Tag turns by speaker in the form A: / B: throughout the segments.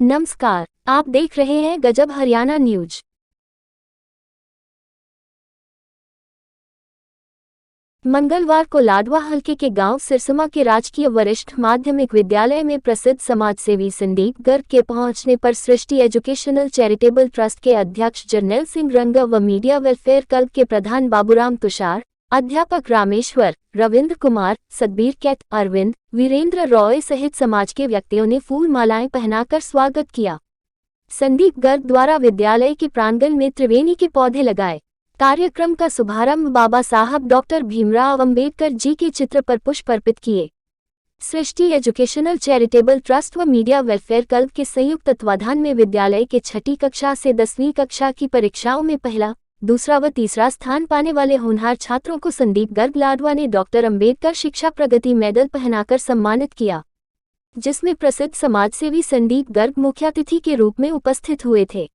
A: नमस्कार, आप देख रहे हैं गजब हरियाणा न्यूज। मंगलवार को लाडवा हलके के गांव सिरसमा के राजकीय वरिष्ठ माध्यमिक विद्यालय में प्रसिद्ध समाजसेवी संदीप गर्ग के पहुंचने पर सृष्टि एजुकेशनल चैरिटेबल ट्रस्ट के अध्यक्ष जरनैल सिंह रंगा व मीडिया वेलफेयर क्लब के प्रधान बाबूराम तुषार, अध्यापक रामेश्वर, रविंद्र कुमार, सतबीर कैत, अरविंद, वीरेंद्र रॉय सहित समाज के व्यक्तियों ने फूल मालाएं पहनाकर स्वागत किया। संदीप गर्ग द्वारा विद्यालय के प्रांगण में त्रिवेणी के पौधे लगाए। कार्यक्रम का शुभारंभ बाबा साहब डॉक्टर भीमराव अंबेडकर जी के चित्र पर पुष्प अर्पित किए। सृष्टि एजुकेशनल चैरिटेबल ट्रस्ट व मीडिया वेलफेयर क्लब के संयुक्त तत्वाधान में विद्यालय के 6ठी कक्षा से 10वीं कक्षा की परीक्षाओं में पहला, दूसरा व तीसरा स्थान पाने वाले होनहार छात्रों को संदीप गर्ग लाडवा ने डॉक्टर अंबेडकर शिक्षा प्रगति मेडल पहनाकर सम्मानित किया, जिसमें प्रसिद्ध समाजसेवी संदीप गर्ग मुख्य अतिथि के रूप में उपस्थित हुए थे।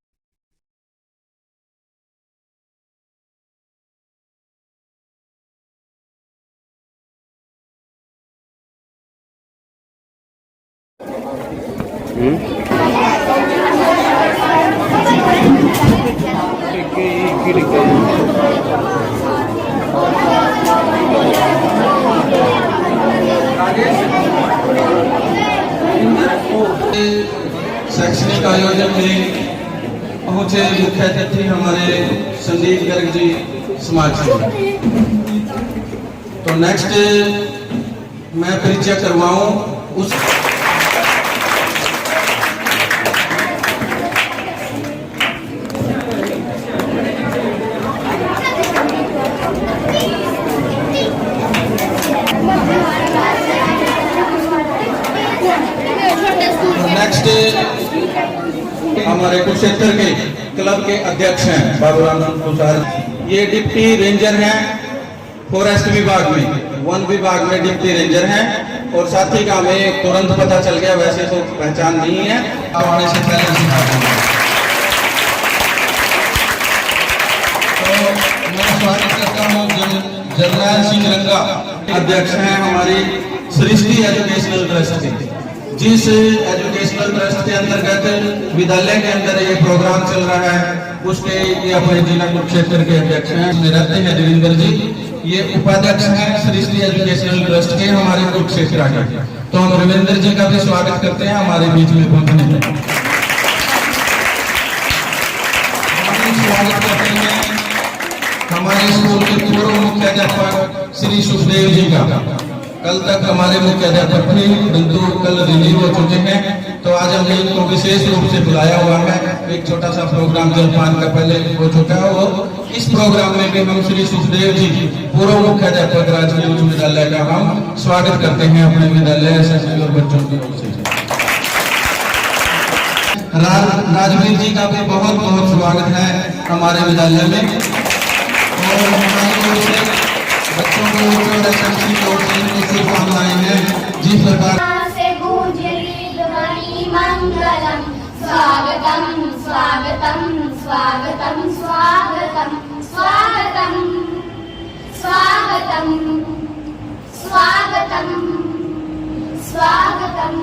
B: शैक्षणिक आयोजन में पहुंचे मुख्य अतिथि हमारे संदीप गर्ग जी समाज से। तो नेक्स्ट मैं परिचय करवाऊं उस हमारे कुरुक्षेत्र के क्लब के अध्यक्ष हैं बाबूराम तुषार। ये डिप्टी रेंजर हैं फॉरेस्ट विभाग में, वन विभाग में डिप्टी रेंजर हैं। और साथी का हमें तुरंत पता चल गया, वैसे तो पहचान नहीं है, आने से पहले सिखा दूंगा। तो मैं स्वागत करता हूँ जरनैल सिंह रंगा, अध्यक्ष हैं हमारी सृष्टि एजुकेशनल ट्रस्ट के। जिस एजुकेशनल ट्रस्ट के अंतर्गत विद्यालय के अंदर ये प्रोग्राम चल रहा है, उसके ये अपने जिला कुरुक्षेत्र के अध्यक्ष हैं, रहते हैं रविंद्र जी। ये उपाध्यक्ष हैं सृष्टि एजुकेशनल ट्रस्ट के हमारे कुरुक्षेत्र के। तो हम रविंद्र जी का भी स्वागत करते हैं हमारे बीच में पहुंचने में। स्वागत करते हैं हमारे स्कूल के पूर्व मुख्य अध्यापक श्री सुखदेव जी का। कल तक हमारे मुख्य अध्यापक थे, परंतु कल रिलीव हो चुके हैं। तो आज हमने इनको विशेष रूप से बुलाया हुआ है। एक छोटा सा प्रोग्राम जलपान का पहले हो चुका है, और इस प्रोग्राम में भी हम श्री सुखदेव जी पूर्व मुख्य अध्यापक राजकीय उच्च विद्यालय का हम स्वागत करते हैं अपने विद्यालय एसएससी और बच्चों की ओर से। राजवीर जी का भी बहुत बहुत स्वागत है हमारे विद्यालय में। और हमारी ओर से बच्चों को एसएससी की ओर से इनको शुभकामनाएं हैं। जिस प्रकार
C: मंगलम स्वागतम स्वागतम स्वागतम स्वागतम स्वागतम स्वागतम स्वागतम स्वागतम।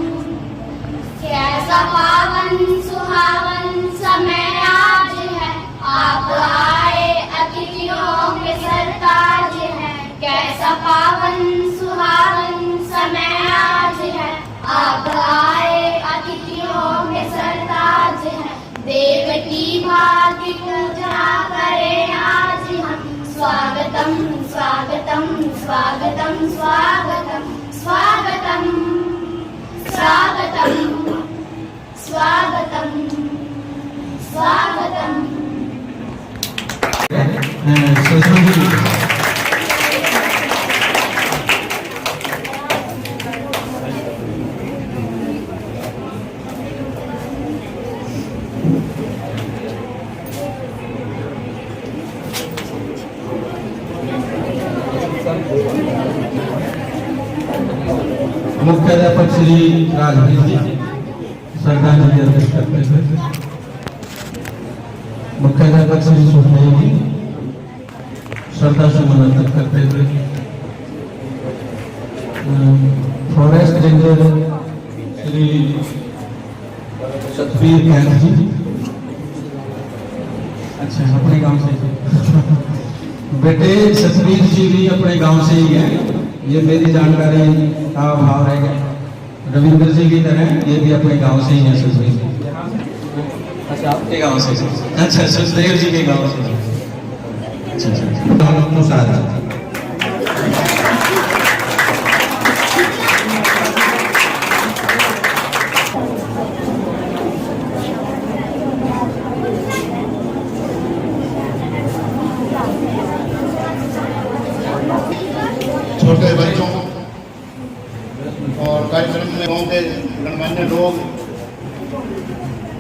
C: कैसा पावन सुहावन समय आज है, आप आए अतिथियों के सरताज है। कैसा पावन सुहावन समय आज है, आप आए अतिथियों के सरताज है। देव की भांति पूजा करें आज हम। स्वागतम स्वागतम स्वागतम स्वागतम स्वागतम स्वागतम स्वागतम स्वागतम।
B: मुख्य अध्यापक श्री राजवीर जी श्रद्धांजलि अर्पित करते हैं। मुख्य अध्यापक श्री सुखदेव जी श्रद्धा सुमन अर्पित करते हुए फॉरेस्ट रेंजर श्री सतबीर कैंथ जी। अच्छा, अपने गांव से बेटे सतबीर जी भी अपने गांव से ही है, ये मेरी जानकारी का अभाव है। रविंद्र जी की तरह ये भी अपने गांव से ही है, सतबीर। अच्छा, आपके गांव से? अच्छा, सुखदेव जी के गांव से। अच्छा, हम लोग साथ
D: छोटे बच्चों और कार्यक्रम में गाँव के गणमान्य लोग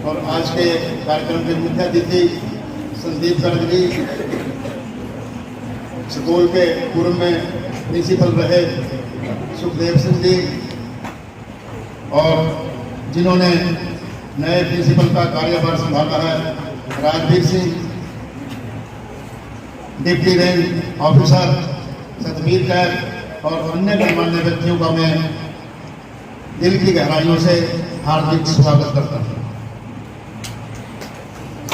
D: और आज के कार्यक्रम के मुख्य अतिथि संदीप गर्ग जी, स्कूल के पूर्व में प्रिंसिपल रहे सुखदेव सिंह जी, और जिन्होंने नए प्रिंसिपल का कार्यभार संभाला है Rajveer Singh, deputy range officer Satbir Kainth, और अन्य गणमान्य व्यक्तियों का मैं दिल की गहराइयों से हार्दिक स्वागत करता हूँ।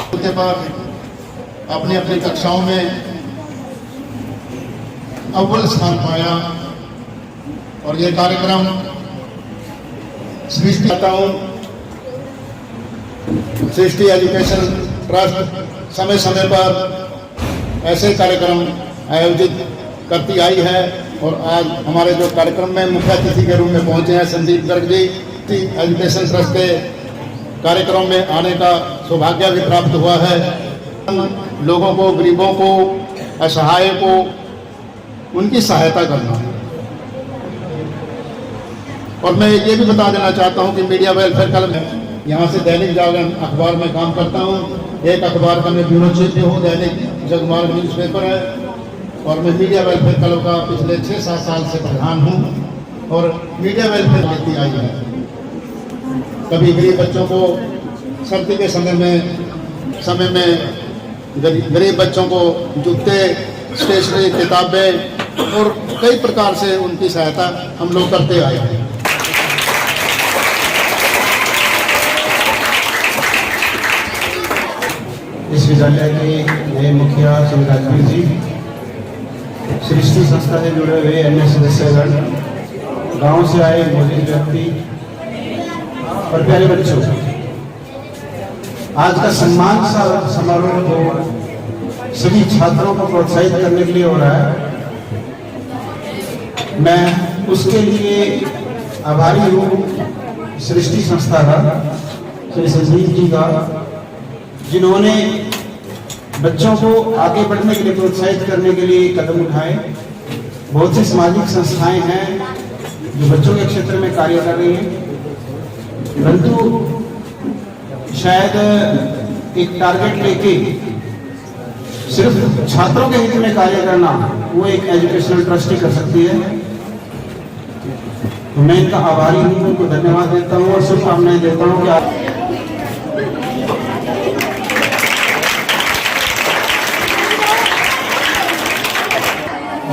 D: उसके बाद अपनी अपनी कक्षाओं में अव्वल स्थान पाया, और ये कार्यक्रम सृष्टि आता हूँ। सृष्टि एजुकेशन ट्रस्ट समय समय पर ऐसे कार्यक्रम आयोजित करती आई है, और आज हमारे जो कार्यक्रम में मुख्य अतिथि के रूप में पहुंचे हैं संदीप गर्ग जी, एजुकेशन ट्रस्ट के कार्यक्रम में आने का सौभाग्य भी प्राप्त हुआ है। लोगों को, गरीबों को, असहाय को उनकी सहायता करना। और मैं ये भी बता देना चाहता हूं कि मीडिया वेलफेयर क्लब में यहाँ से दैनिक जागरण अखबार में काम करता हूँ। एक अखबार का मैं ब्यूरो चीफ हूँ, दैनिक जगमार्ग न्यूज़पेपर है, और मैं मीडिया वेलफेयर क्लब का पिछले 6-7 साल से प्रधान हूँ। और मीडिया वेलफेयर नीति आई है, कभी गरीब बच्चों को सर्दी के समय में गरीब बच्चों को जूते, स्टेशनरी, किताबें और कई प्रकार से उनकी सहायता हम लोग करते आए हैं।
E: इस विद्यालय के नए मुखिया श्री राजवीर जी, सृष्टि संस्था से जुड़े हुए अन्य सदस्यगण, गांव से आए मौजूद व्यक्ति और प्यारे बच्चों, आज का सम्मान समारोह को सभी छात्रों को प्रोत्साहित करने के लिए हो रहा है। मैं उसके लिए आभारी हूँ सृष्टि संस्था का, श्री संदीप जी का, जिन्होंने बच्चों को आगे बढ़ने के लिए प्रोत्साहित करने के लिए कदम उठाए। बहुत सी सामाजिक संस्थाएं हैं जो बच्चों के क्षेत्र में कार्य कर रही हैं, परंतु शायद एक टारगेट लेके सिर्फ छात्रों के हित में कार्य करना वो एक एजुकेशनल ट्रस्ट ही कर सकती है। तो मैं इनका आभारी हूँ, उनको धन्यवाद देता हूँ और शुभकामनाएं देता हूँ कि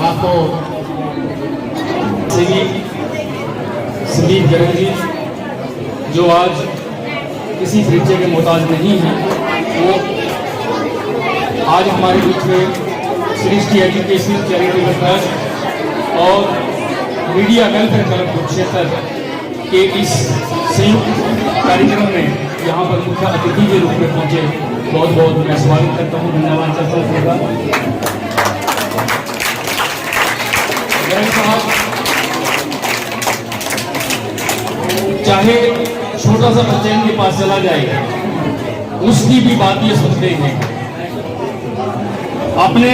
D: आपको
F: संदीप गर्ग जी, जो आज किसी परिचय के मोहताज नहीं हैं, वो आज हमारे बीच में सृष्टि एजुकेशनल चैरिटेबल ट्रस्ट और मीडिया वेलफेयर क्लब कुरुक्षेत्र के इस संयुक्त कार्यक्रम में यहाँ पर मुख्य अतिथि के रूप में पहुँचे। बहुत बहुत मैं स्वागत करता हूँ, धन्यवाद करता हूँ। साहब, चाहे छोटा सा बच्चा इनके पास चला जाए, उसकी भी बात ये सुनते हैं, अपने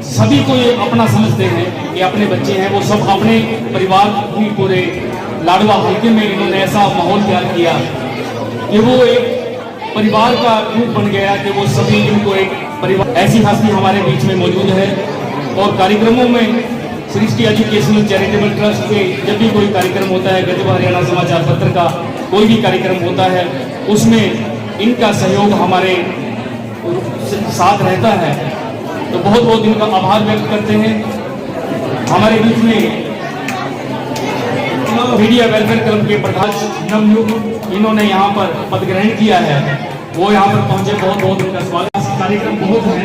F: सभी को ये अपना समझते हैं कि अपने बच्चे हैं, वो सब अपने परिवार भी पूरे लाडवा हल्के में इन्होंने ऐसा माहौल तैयार किया कि वो एक परिवार का रूप बन गया कि वो सभी इनको एक परिवार। ऐसी हस्ती हमारे बीच में मौजूद है और कार्यक्रमों में सृष्टि एजुकेशनल चैरिटेबल ट्रस्ट के जब भी कोई कार्यक्रम होता है, गजब हरियाणा समाचार पत्र का कोई भी कार्यक्रम होता है, उसमें इनका सहयोग हमारे साथ रहता है। तो बहुत बहुत इनका आभार व्यक्त करते हैं। हमारे बीच में मीडिया वेलफेयर क्लब के प्रधान नवयुग इन्होंने यहाँ पर पद ग्रहण किया है, वो यहाँ पर पहुंचे, बहुत बहुत उनका स्वागत। कार्यक्रम बहुत है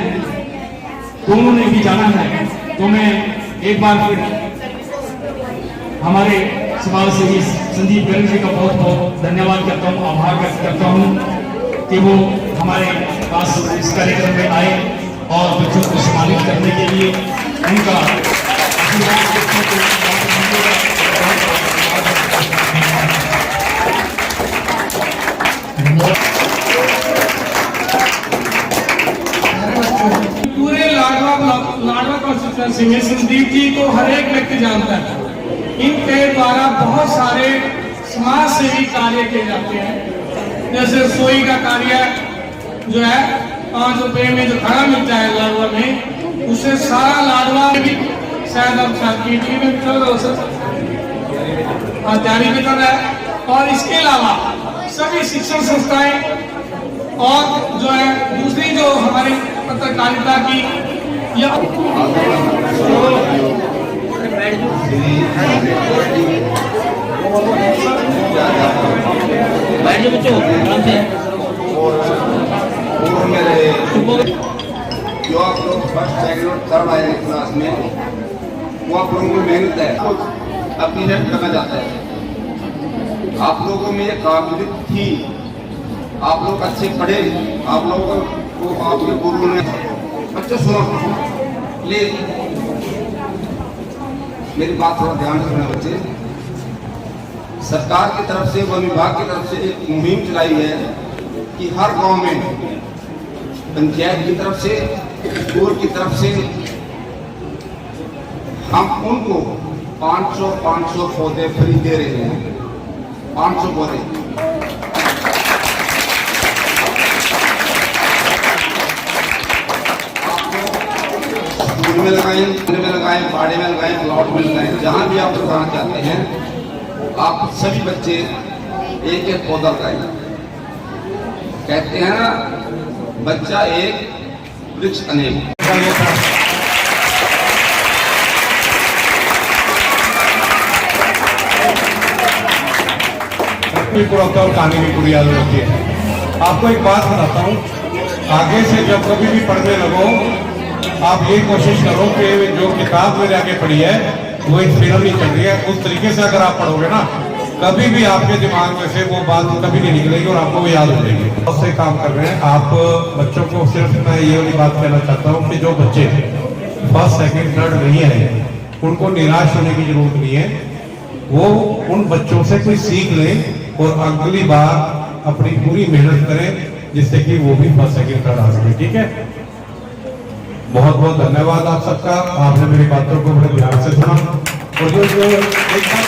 F: तो उन्होंने भी जाना है, तो मैं एक बार फिर हमारे समाज सेवी संदीप गर्ग जी का बहुत बहुत धन्यवाद करता हूँ, आभार व्यक्त करता हूँ कि वो हमारे पास इस कार्यक्रम में आए और बच्चों को सम्मानित करने के लिए उनका
G: पूरे लाडवा कॉन्स्टिट्यूएंसी में संदीप जी को हर एक व्यक्ति जानता है। इनके द्वारा बहुत सारे समाज सेवी कार्य किए जाते हैं, जैसे रसोई का कार्य जो है 5 रुपए में जो खाना मिलता है लाडवा में, उससे सारा लाडवा भी शायद अब टीवी में चल रहा हो जारी भी कर रहा है। और इसके अलावा सभी शिक्षण संस्थाएं और जो है दूसरी जो हमारी पत्रकारिता की या
H: जो आप लोग फर्स्ट सेकंड और थर्ड आए क्लास में, वो आप लोगों की मेहनत है, अपनी हेल्प करना चाहता है। आप लोगों में ये काबिलियत थी, आप लोग अच्छे पढ़े, आप लोगों को आपके गुरु ने बच्चे सुनो प्लीज, मेरी बात थोड़ा ध्यान रखना बच्चे। सरकार की तरफ से, वन विभाग की तरफ से एक मुहिम चलाई है कि हर गांव में पंचायत की तरफ से, स्कूल की तरफ से हम उनको 500 पौधे फ्री दे रहे हैं। 500 पौधे स्कूल में लगाएं, बाड़े में लगाएं, प्लॉट में लगाएं, जहां भी आप लगाना चाहते हैं, आप सभी बच्चे एक एक पौधा लगाएं। कहते हैं ना, बच्चा एक वृक्ष अनेक।
I: पूरा होता है और कहानी भी पूरी याद रहती है। आपको एक बात बताता हूँ, आगे से जब कभी भी पढ़ने लगो, आप ये कोशिश करो कि जो किताब मेरे आगे पढ़ी है वो एक फिल्म नहीं चल रही है, उस तरीके से अगर आप पढ़ोगे ना, कभी भी आपके दिमाग में से वो बात कभी नहीं निकलेगी और आपको वो याद हो जाएगी। बहुत से काम कर रहे हैं आप बच्चों को। सिर्फ मैं ये वाली बात कहना चाहता हूँ कि जो बच्चे फर्स्ट सेकंड थर्ड नहीं आए, उनको निराश होने की जरूरत नहीं है। वो उन बच्चों से कोई सीख लें और अगली बार अपनी पूरी मेहनत करें, जिससे कि वो भी फर्स्ट सेकंड थर्ड आ सके। ठीक है, बहुत बहुत धन्यवाद आप सबका, आपने मेरी बातों को बड़े ध्यान से सुना। और जो एक बात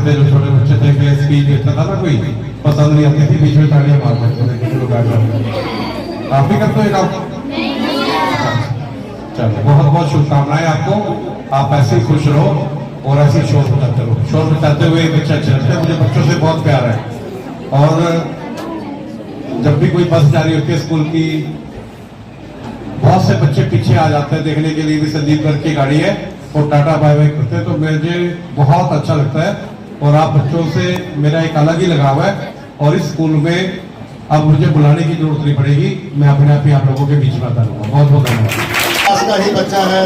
I: जो छोटे बच्चे थे, स्पीच देता था ना, कोई पसंद नहीं आती थी, बीच में तालियां मार देते थे। आप भी करते हो काम? चलो, बहुत बहुत शुभकामनाएं आपको। आप ऐसे ही खुश रहो और ऐसे ही शोर बचाते रहो। शोर बचाते हुए बच्चे अच्छे लगते हैं मुझे, बच्चों से बहुत प्यार है। और जब भी कोई बस जा रही होती है स्कूल की, बहुत से बच्चे पीछे आ जाते हैं देखने के लिए भी संदीप गर्ग की गाड़ी है, और टाटा बाय बाय करते हैं, तो मुझे बहुत अच्छा लगता है। और आप बच्चों से मेरा एक अलग ही लगाव है, और इस स्कूल में अब मुझे बुलाने की जरूरत नहीं पड़ेगी, मैं अपने आप ही आप लोगों के बीच में आता रहूँगा। बहुत बहुत धन्यवाद।
D: क्लास का ही बच्चा है,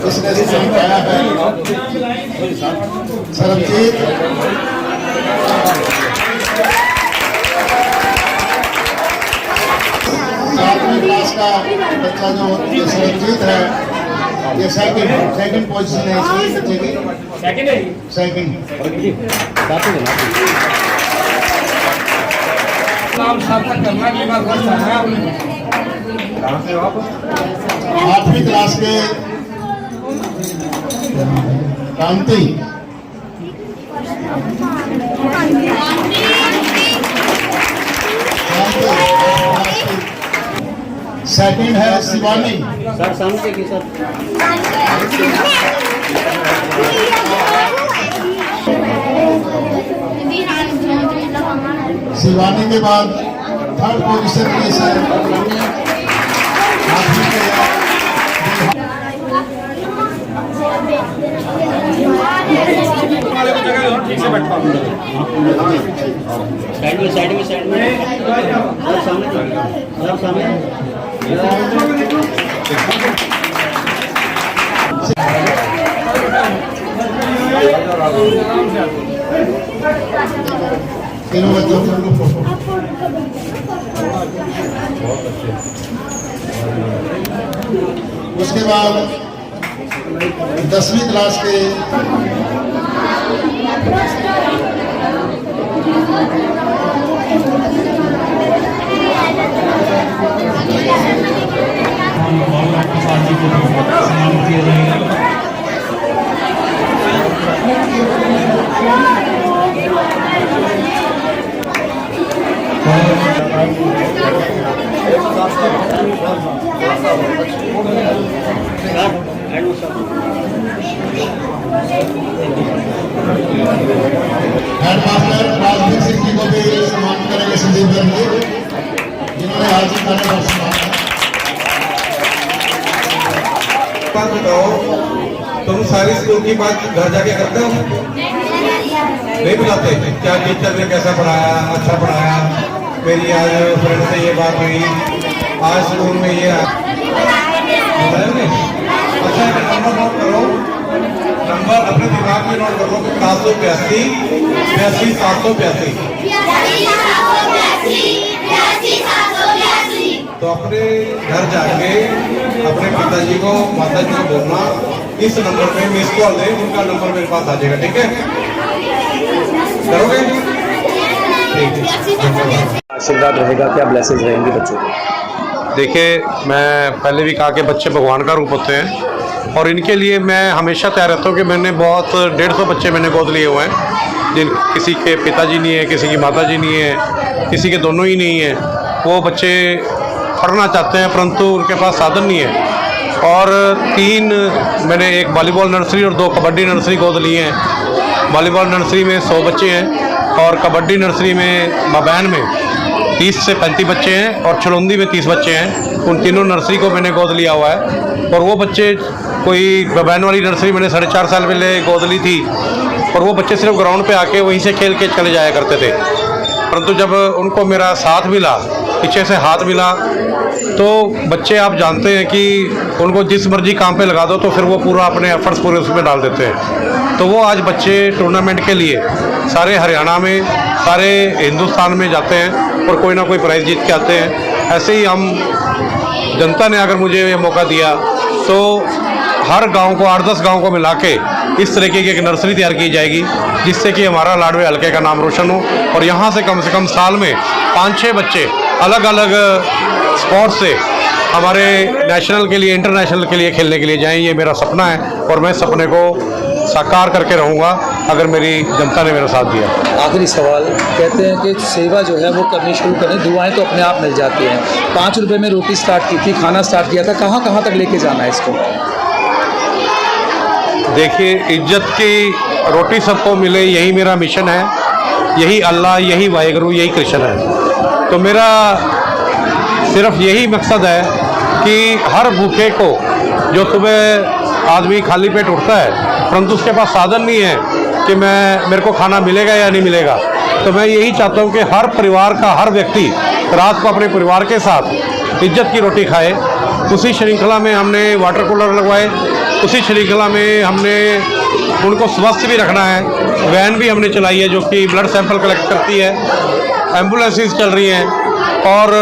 D: इसने स्टैंड पाया है, सरबजीत। सातवीं क्लास का बच्चा जो सरबजीत है, ये सेकंड पोजीशन है इसकी बच्चे की। सेकंड
G: नाम सार्थक करना की बात करता है आपने।
D: 8वीं क्लास के कांति, सेकंड है शिवानी। सर सामने की सर शिवानी के बाद थर्ड पोजीशन में सर
E: पीछे बैठ पाऊँ।
J: साइड में सामने
D: तीनों बच्चों को उसके बाद 10वीं क्लास के हेडमास्टर राजदीप सिंह जी को भी सम्मान करेंगे संदीप जी, जिन्होंने आज ही खाने पर सम्मान।
I: बात बताओ, तुम सारी स्कूल की बात घर जाके करते हो? नहीं बुलाते? क्या टीचर ने कैसा पढ़ाया, अच्छा पढ़ाया, मेरी आज फ्रेंड से ये बात हुई, आज स्कूल में ये अच्छा नंबर नोट करो, नंबर अपने दिमाग में नोट कर लो कि 782 82 782। तो अपने घर जाके अपने पिताजी को, माताजी को बोलना इस नंबर पे मिस कॉल दे, उनका नंबर मेरे पास आ जाएगा। ठीक है, करोगे? ठीक है,
J: आशीर्वाद रहेगा, क्या ब्लेसिंग्स रहेंगी बच्चों को?
I: देखिए, मैं पहले भी कहा कि बच्चे भगवान का रूप होते हैं और इनके लिए मैं हमेशा तैयार रहता हूँ कि मैंने बहुत 150 बच्चे मैंने गोद लिए हुए हैं, जिन किसी के पिताजी नहीं है, किसी की माताजी नहीं है, किसी के दोनों ही नहीं है। वो बच्चे पढ़ना चाहते हैं परंतु उनके पास साधन नहीं है। और 3 मैंने एक वॉलीबॉल नर्सरी और 2 कबड्डी नर्सरी गोद लिए हैं। वॉलीबॉल नर्सरी में 100 बच्चे हैं और कबड्डी नर्सरी में मबैन में 30 से 35 बच्चे हैं और चलुंदी में 30 बच्चे हैं। उन तीनों नर्सरी को मैंने गोद लिया हुआ है। और वो बच्चे, कोई बहन वाली नर्सरी मैंने 4.5 साल पहले गोद ली थी और वो बच्चे सिर्फ ग्राउंड पे आके वहीं से खेल के चले जाया करते थे। परंतु जब उनको मेरा साथ मिला, पीछे से हाथ मिला, तो बच्चे आप जानते हैं कि उनको जिस मर्जी काम पे लगा दो तो फिर वो पूरा अपने एफर्ट्स पूरे उसमें डाल देते हैं। तो वो आज बच्चे टूर्नामेंट के लिए सारे हरियाणा में, सारे हिंदुस्तान में जाते हैं और कोई ना कोई प्राइज़ जीत के आते हैं। ऐसे ही हम जनता ने अगर मुझे ये मौका दिया तो हर गांव को, 8-10 गांव को मिला के इस तरीके की एक नर्सरी तैयार की जाएगी जिससे कि हमारा लाडवे हल्के का नाम रोशन हो और यहाँ से कम साल में 5-6 बच्चे अलग अलग स्पोर्ट्स से हमारे नेशनल के लिए, इंटरनेशनल के लिए खेलने के लिए जाएं। ये मेरा सपना है और मैं सपने को साकार करके रहूँगा अगर मेरी जनता ने मेरा साथ दिया।
J: आखिरी सवाल, कहते हैं कि सेवा जो है वो करनी शुरू करें, दुआएं तो अपने आप मिल जाती हैं। 5 रुपये में रोटी स्टार्ट की थी, खाना स्टार्ट किया था, कहाँ कहाँ तक लेके जाना है इसको?
I: देखिए, इज्जत की रोटी सबको मिले, यही मेरा मिशन है, यही अल्लाह, यही वाहेगुरु, यही कृष्ण है। तो मेरा सिर्फ यही मकसद है कि हर भूखे को, जो सुबह आदमी खाली पेट उठता है परंतु उसके पास साधन नहीं है कि मेरे को खाना मिलेगा या नहीं मिलेगा, तो मैं यही चाहता हूँ कि हर परिवार का हर व्यक्ति रात को अपने परिवार के साथ इज्जत की रोटी खाए। उसी श्रृंखला में हमने वाटर कूलर लगवाए, उसी श्रृंखला में हमने उनको स्वस्थ भी रखना है। वैन भी हमने चलाई है जो कि ब्लड सैंपल कलेक्ट करती है, एम्बुलेंसेस चल रही हैं और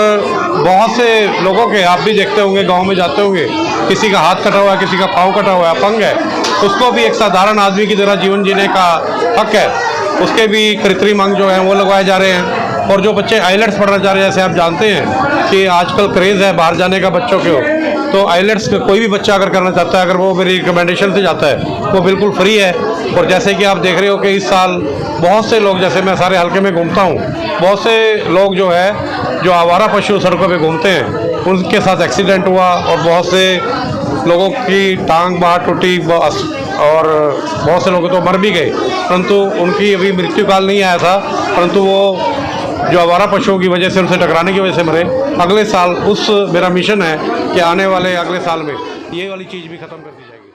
I: बहुत से लोगों के, आप भी देखते होंगे, गांव में जाते होंगे, किसी का हाथ कटा हुआ है, किसी का पाँव कटा हुआ है, अपंग है, उसको भी एक साधारण आदमी की तरह जीवन जीने का हक है, उसके भी कृत्रिम अंग जो हैं वो लगवाए जा रहे हैं। और जो बच्चे आइलेट्स पढ़ना चाह रहे हैं, जैसे आप जानते हैं कि आजकल क्रेज़ है बाहर जाने का बच्चों को, तो आइलेट्स कोई भी बच्चा अगर करना चाहता है, अगर वो मेरी रिकमेंडेशन से जाता है, वो बिल्कुल फ्री है। और जैसे कि आप देख रहे हो कि इस साल बहुत से लोग, जैसे मैं सारे हल्के में घूमता हूँ, बहुत से लोग जो है, जो आवारा पशु सड़कों पे घूमते हैं, उनके साथ एक्सीडेंट हुआ और बहुत से लोगों की टांग बाहर टूटी और बहुत से लोग तो मर भी गए, परंतु उनकी अभी मृत्यु काल नहीं आया था, परंतु वो जो आवारा पशुओं की वजह से, उनसे टकराने की वजह से मरे। अगले साल मेरा मिशन है कि आने वाले अगले साल में ये वाली चीज़ भी ख़त्म कर दी जाएगी।